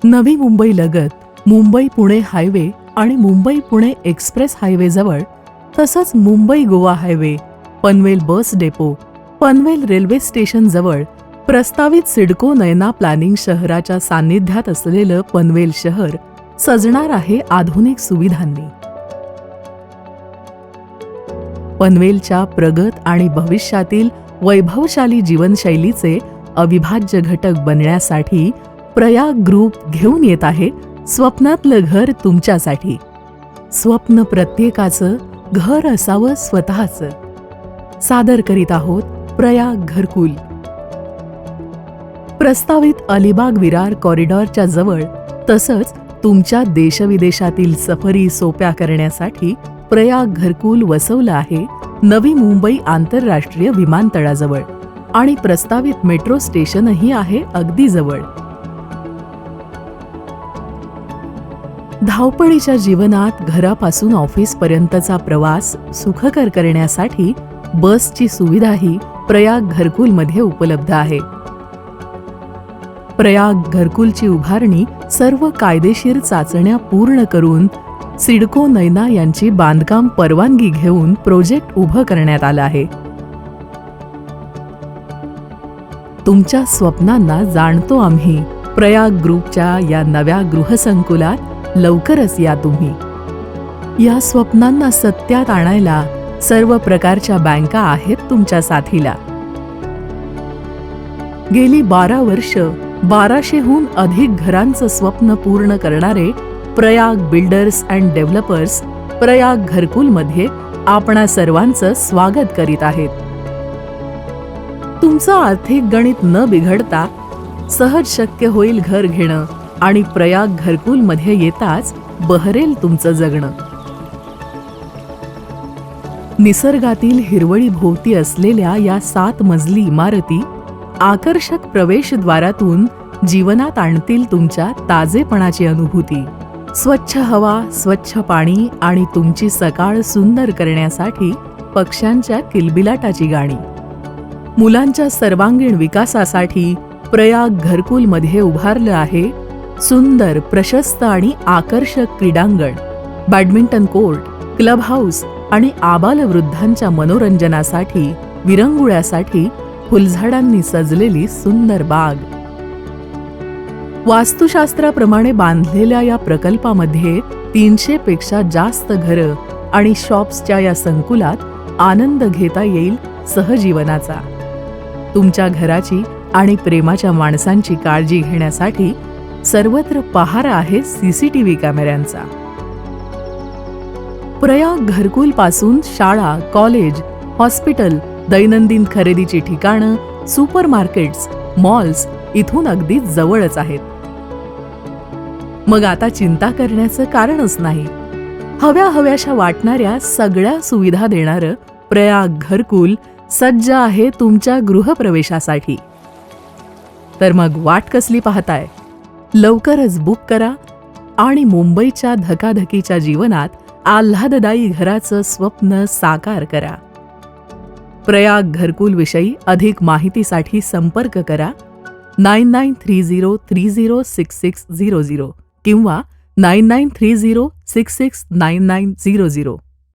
नवी मुंबई लगत मुंबई पुणे हायवे आणि Mumbai Pune express highway जवळ, तसंच Mumbai Goa highway, Panvel bus depot, Panvel railway station जवळ प्रस्तावित सिडको नयना प्लॅनिंग शहराच्या सान्निध्यात असलेलं पनवेल शहर सजणार आहे आधुनिक सुविधांनी. पनवेलच्या प्रगत आणि भविष्यातील वैभवशाली जीवनशैलीचे अविभाज्य घटक बनण्यासाठी प्रयाग ग्रुप घेऊन येत आहे स्वप्नातलं घर तुमच्यासाठी. स्वप्न प्रत्येकाचं घर असावं स्वतःचं. सादर करीत आहोत प्रयाग घरकुल. प्रस्तावित अलिबाग विरार कॉरिडॉरच्या जवळ, तसंच तुमच्या देशविदेशातील सफरी सोप्या करण्यासाठी प्रयाग घरकुल वसवलं आहे नवी मुंबई आंतरराष्ट्रीय विमानतळाजवळ आणि प्रस्तावित मेट्रो स्टेशनही आहे अगदी जवळ. धावपळीच्या जीवनात घरापासून ऑफिसपर्यंतचा प्रवास सुखकर करण्यासाठी बसची सुविधाही प्रयाग घरकुलमध्ये उपलब्ध आहे. प्रयाग घरकुलची उभारणी सर्व कायदेशीर चाचण्या पूर्ण करून सिडको नयना यांची बांधकाम परवानगी घेऊन प्रोजेक्ट उभं करण्यात आलं आहे. तुमच्या स्वप्नांना जाणतो आम्ही. प्रयाग ग्रुपच्या या नव्या गृहसंकुलात लवकरच या तुम्ही. या स्वप्नांना सत्यात आणायला सर्व प्रकारच्या बँका आहेत तुमच्या साथीला. गेली 12 वर्ष 1200हून अधिक घरांचं स्वप्न पूर्ण करणारे Prayag builders and developers Prayag घरकुलमध्ये आपणा सर्वांचं स्वागत करीत आहेत. तुमचं आर्थिक गणित न बिघडता सहज शक्य होईल घर घेणं आणि प्रयाग घरकुलमध्ये येताच बहरेल तुमचं जगणं. निसर्गातील हिरवळी भोवती असलेल्या या 7 मजली इमारती आकर्षक प्रवेशद्वारातून जीवनात आणतील तुमच्या ताजेपणाची अनुभूती. स्वच्छ हवा, स्वच्छ पाणी आणि तुमची सकाळ सुंदर करण्यासाठी पक्ष्यांच्या किलबिलाटाची गाणी. मुलांच्या सर्वांगीण विकासासाठी प्रयाग घरकुलमध्ये उभारलं आहे सुंदर, प्रशस्त आणि आकर्षक क्रीडांगण, बॅडमिंटन कोर्ट, क्लब हाऊस आणि आबालवृद्धांच्या मनोरंजनासाठी विरंगुळ्यासाठी फुलझाडांनी सजलेली सुंदर बाग. वास्तुशास्त्राप्रमाणे बांधलेल्या या प्रकल्पामध्ये 300 पेक्षा जास्त घरं आणि शॉप्सच्या या संकुलात आनंद घेता येईल सहजीवनाचा. तुमच्या घराची आणि प्रेमाच्या माणसांची काळजी घेण्यासाठी सर्वत्र पहारा आहे CCTV कॅमेऱ्यांचा. प्रयाग घरकुल पासून शाळा, कॉलेज, हॉस्पिटल, दैनंदिन खरेदीची ठिकाणं, सुपरमार्केट्स, मॉल्स इथून अगदी जवळच आहेत. मग आता चिंता करण्याचं कारणच नाही. हव्याशा वाटणाऱ्या सगळ्या सुविधा देणारं प्रयाग घरकुल सज्ज आहे तुमच्या गृहप्रवेशासाठी. तर मग वाट कसली पाहताय? लवकरच बुक करा आणि मुंबईच्या धकाधकीच्या जीवनात आल्हाददायी घराचं स्वप्न साकार करा. प्रयाग घरकुल विषयी अधिक माहितीसाठी संपर्क करा 9930306600 किंवा 9930669900.